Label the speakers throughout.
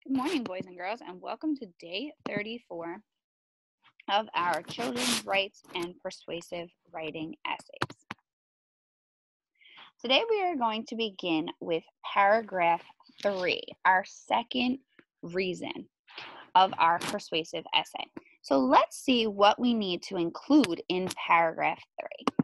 Speaker 1: Good morning, boys and girls, and welcome to day 34 of our Children's Rights and Persuasive Writing Essays. Today we are going to begin with paragraph 3, our second reason of our persuasive essay. So let's see what we need to include in paragraph 3.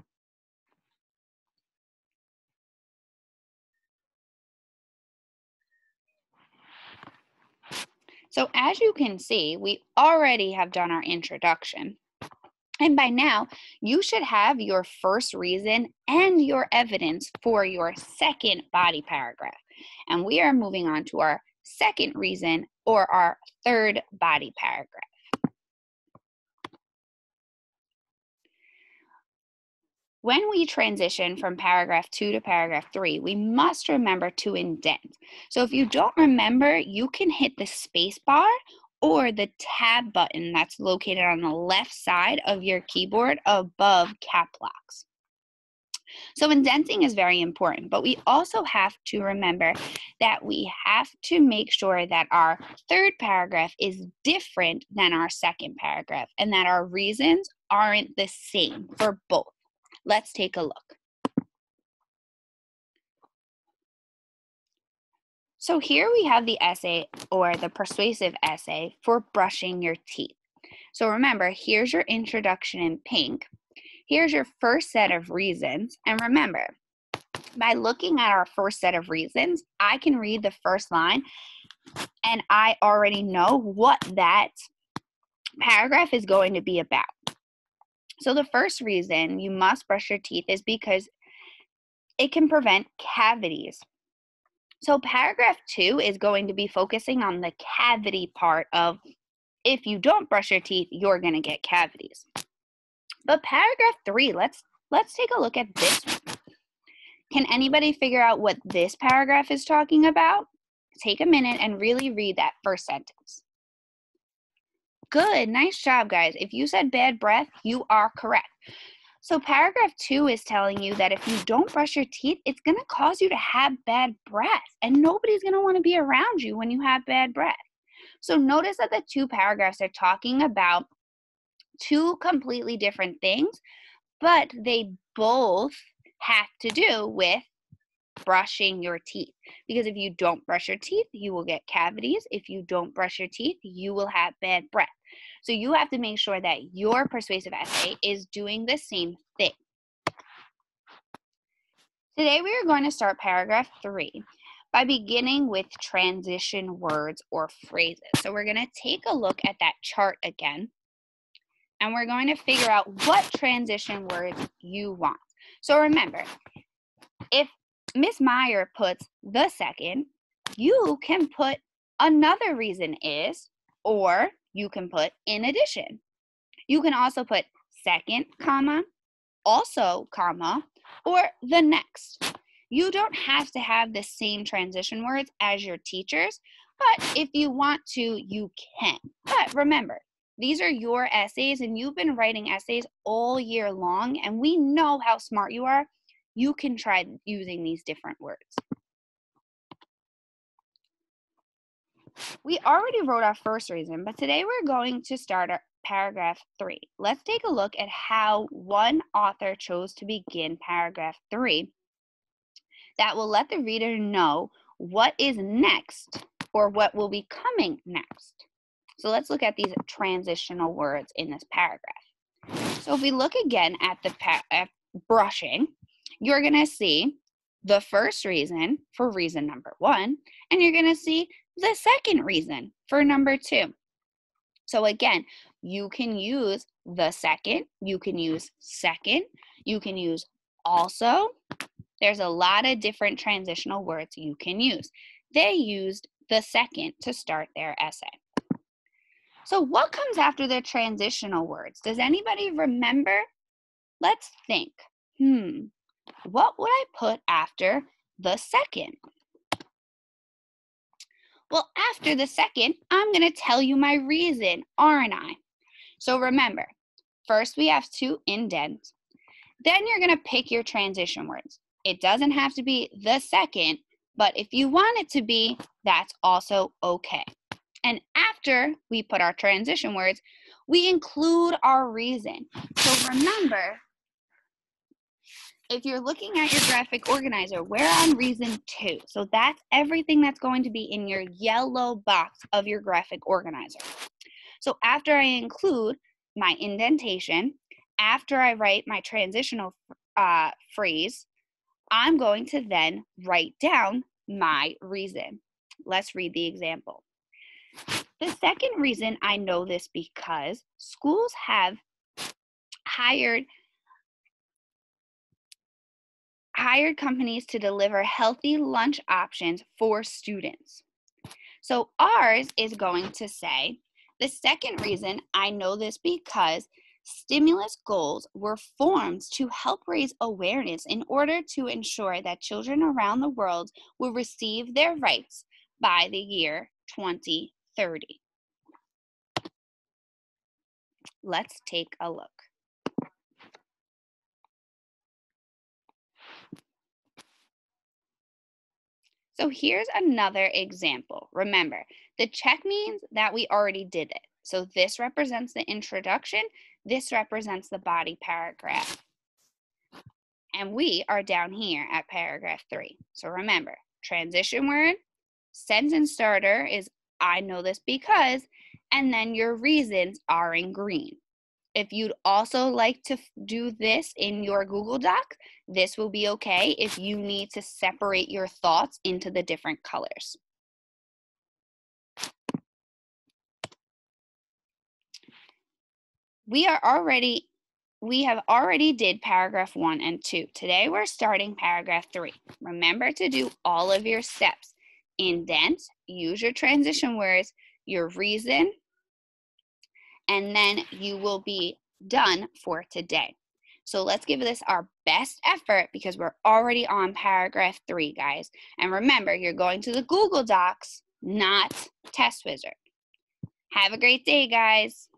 Speaker 1: So as you can see, we already have done our introduction. And by now, you should have your first reason and your evidence for your second body paragraph. And we are moving on to our second reason or our third body paragraph. When we transition from paragraph 2 to paragraph 3, we must remember to indent. So if you don't remember, you can hit the space bar or the tab button that's located on the left side of your keyboard above cap locks. So indenting is very important, but we also have to remember that we have to make sure that our third paragraph is different than our second paragraph and that our reasons aren't the same for both. Let's take a look. So here we have the essay or the persuasive essay for brushing your teeth. So remember, here's your introduction in pink. Here's your first set of reasons. And remember, by looking at our first set of reasons, I can read the first line and I already know what that paragraph is going to be about. So the first reason you must brush your teeth is because it can prevent cavities. So paragraph 2 is going to be focusing on the cavity part of if you don't brush your teeth, you're going to get cavities. But paragraph 3, let's take a look at this one. Can anybody figure out what this paragraph is talking about? Take a minute and really read that first sentence. Good, nice job, guys. If you said bad breath, you are correct. So paragraph 2 is telling you that if you don't brush your teeth, it's going to cause you to have bad breath, and nobody's going to want to be around you when you have bad breath. So notice that the two paragraphs are talking about two completely different things, but they both have to do with brushing your teeth. Because if you don't brush your teeth, you will get cavities. If you don't brush your teeth, you will have bad breath. So you have to make sure that your persuasive essay is doing the same thing. Today we are going to start paragraph 3 by beginning with transition words or phrases. So we're going to take a look at that chart again, and we're going to figure out what transition words you want. So remember, if Miss Meyer puts the second, you can put another reason is, or you can put in addition. You can also put second, comma, also, comma, or the next. You don't have to have the same transition words as your teachers, but if you want to, you can. But remember, these are your essays, and you've been writing essays all year long, and we know how smart you are. You can try using these different words. We already wrote our first reason, but today we're going to start our paragraph 3. Let's take a look at how one author chose to begin paragraph 3 that will let the reader know what is next or what will be coming next. So let's look at these transitional words in this paragraph. So if we look again at the brushing, you're going to see the first reason for reason number 1, and you're going to see the second reason for number 2. So again, you can use the second, you can use second, you can use also. There's a lot of different transitional words you can use. They used the second to start their essay. So what comes after the transitional words? Does anybody remember? Let's think. What would I put after the second? Well, after the second, I'm going to tell you my reason, aren't I? So remember, first we have to indent. Then you're going to pick your transition words. It doesn't have to be the second, but if you want it to be, that's also okay. And after we put our transition words, we include our reason. So remember, if you're looking at your graphic organizer, we're on reason 2. So that's everything that's going to be in your yellow box of your graphic organizer. So after I include my indentation, after I write my transitional phrase, I'm going to then write down my reason. Let's read the example. The second reason I know this because schools have hired companies to deliver healthy lunch options for students. So ours is going to say, the second reason I know this because stimulus goals were formed to help raise awareness in order to ensure that children around the world will receive their rights by the year 2030. Let's take a look. So here's another example. Remember, the check means that we already did it. So this represents the introduction, this represents the body paragraph. And we are down here at paragraph 3. So remember, transition word, sentence starter is I know this because, and then your reasons are in green. If you'd also like to do this in your Google Doc, this will be okay if you need to separate your thoughts into the different colors. We have already did paragraph 1 and 2. Today we're starting paragraph 3. Remember to do all of your steps. Indent, use your transition words, your reason, and then you will be done for today. So let's give this our best effort because we're already on paragraph 3, guys. And remember, you're going to the Google Docs, not Test Wizard. Have a great day, guys.